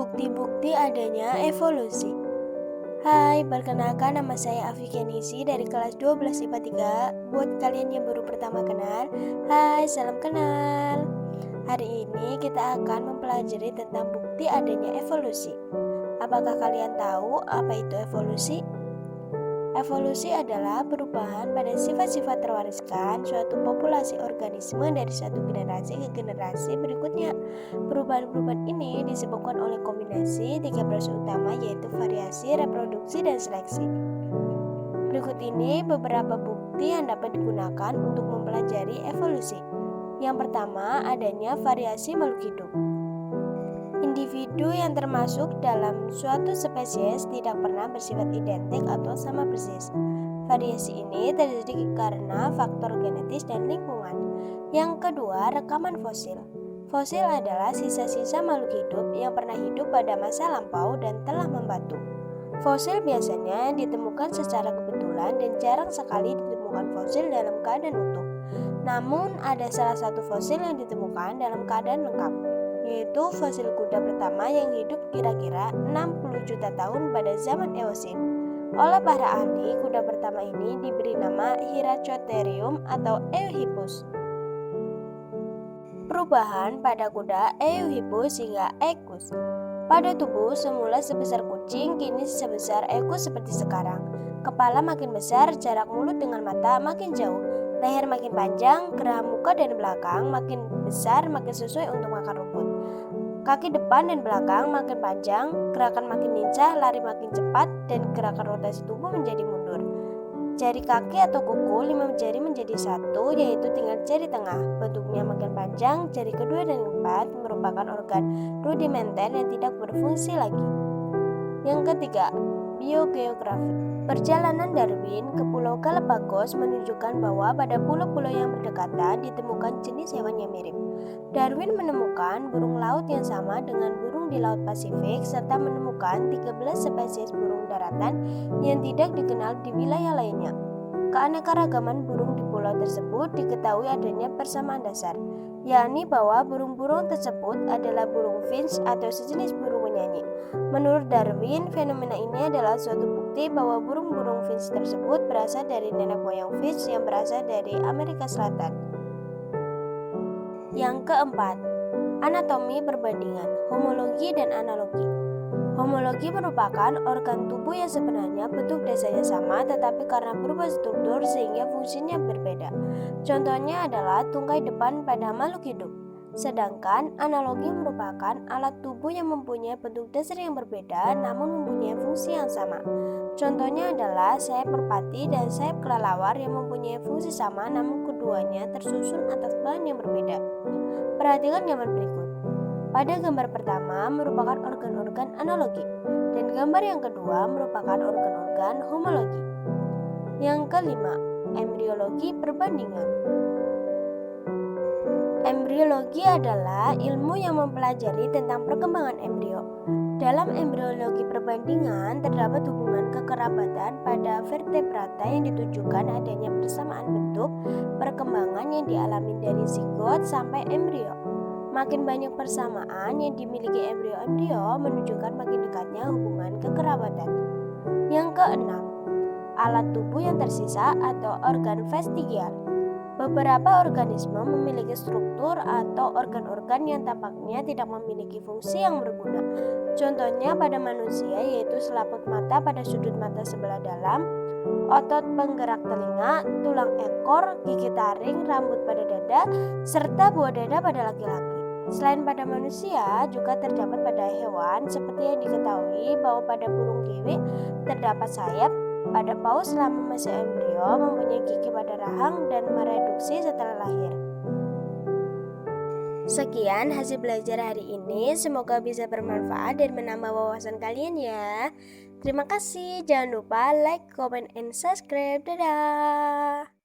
Bukti-bukti adanya evolusi. Hai, perkenalkan nama saya Afi Kenisi dari kelas 12 IPA 3. Buat kalian yang baru pertama kenal, hai, salam kenal. Hari ini kita akan mempelajari tentang bukti adanya evolusi. Apakah kalian tahu apa itu evolusi? Evolusi adalah perubahan pada sifat-sifat terwariskan suatu populasi organisme dari satu generasi ke generasi berikutnya. Perubahan-perubahan ini disebabkan oleh kombinasi tiga proses utama, yaitu variasi, reproduksi, dan seleksi. Berikut ini beberapa bukti yang dapat digunakan untuk mempelajari evolusi. Yang pertama, adanya variasi makhluk hidup. Individu yang termasuk dalam suatu spesies tidak pernah bersifat identik atau sama persis. Variasi ini terjadi karena faktor genetis dan lingkungan. Yang kedua, rekaman fosil. Fosil adalah sisa-sisa makhluk hidup yang pernah hidup pada masa lampau dan telah membatu. Fosil biasanya ditemukan secara kebetulan dan jarang sekali ditemukan fosil dalam keadaan utuh. Namun, ada salah satu fosil yang ditemukan dalam keadaan lengkap, yaitu fosil kuda pertama yang hidup kira-kira 60 juta tahun pada zaman Eosin. Oleh para ahli, kuda pertama ini diberi nama Hyracotherium atau Eohippus. Perubahan pada kuda Eohippus hingga Equus. Pada tubuh semula sebesar kucing, kini sebesar Equus seperti sekarang. Kepala makin besar, jarak mulut dengan mata makin jauh. Leher makin panjang, gerah muka dan belakang makin besar makin sesuai untuk makan rumput. Kaki depan dan belakang makin panjang, gerakan makin lincah, lari makin cepat, dan gerakan rotasi tubuh menjadi mundur. Jari kaki atau kuku 5 jari menjadi satu, yaitu tinggal jari tengah. Bentuknya makin panjang, jari kedua dan keempat merupakan organ rudimenter yang tidak berfungsi lagi. Yang ketiga, biogeografi. Perjalanan Darwin ke Pulau Galapagos menunjukkan bahwa pada pulau-pulau yang berdekatan ditemukan jenis hewan yang mirip. Darwin menemukan burung laut yang sama dengan burung di Laut Pasifik serta menemukan 13 spesies burung daratan yang tidak dikenal di wilayah lainnya. Keanekaragaman burung di pulau tersebut diketahui adanya persamaan dasar, yakni bahwa burung-burung tersebut adalah burung finch atau sejenis burung penyanyi. Menurut Darwin, fenomena ini adalah suatu bukti bahwa burung-burung finch tersebut berasal dari nenek moyang finch yang berasal dari Amerika Selatan. Yang keempat, anatomi perbandingan, homologi dan analogi. Homologi merupakan organ tubuh yang sebenarnya bentuk dasarnya sama tetapi karena berubah struktur sehingga fungsinya berbeda. Contohnya adalah tungkai depan pada makhluk hidup. Sedangkan analogi merupakan alat tubuh yang mempunyai bentuk dasar yang berbeda namun mempunyai fungsi yang sama. Contohnya adalah sayap merpati dan sayap kelelawar yang mempunyai fungsi sama namun keduanya tersusun atas bahan yang berbeda. Perhatikan gambar berikut. Pada gambar pertama merupakan organ-organ analogi dan gambar yang kedua merupakan organ-organ homologi. Yang kelima, embriologi perbandingan. Embriologi adalah ilmu yang mempelajari tentang perkembangan embrio. Dalam embriologi perbandingan terdapat hubungan kekerabatan pada vertebrata yang ditujukan adanya persamaan bentuk perkembangan yang dialami dari zigot sampai embrio. Makin banyak persamaan yang dimiliki embrio-embrio menunjukkan makin dekatnya hubungan kekerabatan. Yang keenam, alat tubuh yang tersisa atau organ vestigial. Beberapa organisme memiliki struktur atau organ-organ yang tampaknya tidak memiliki fungsi yang berguna. Contohnya pada manusia yaitu selaput mata pada sudut mata sebelah dalam, otot penggerak telinga, tulang ekor, gigi taring, rambut pada dada, serta buah dada pada laki-laki. Selain pada manusia, juga terdapat pada hewan seperti yang diketahui bahwa pada burung kiwi terdapat sayap, pada paus selama masih embrio mempunyai gigi pada rahang dan mereduksi setelah lahir. Sekian hasil belajar hari ini, semoga bisa bermanfaat dan menambah wawasan kalian ya. Terima kasih, jangan lupa like, comment, and subscribe. Dadah!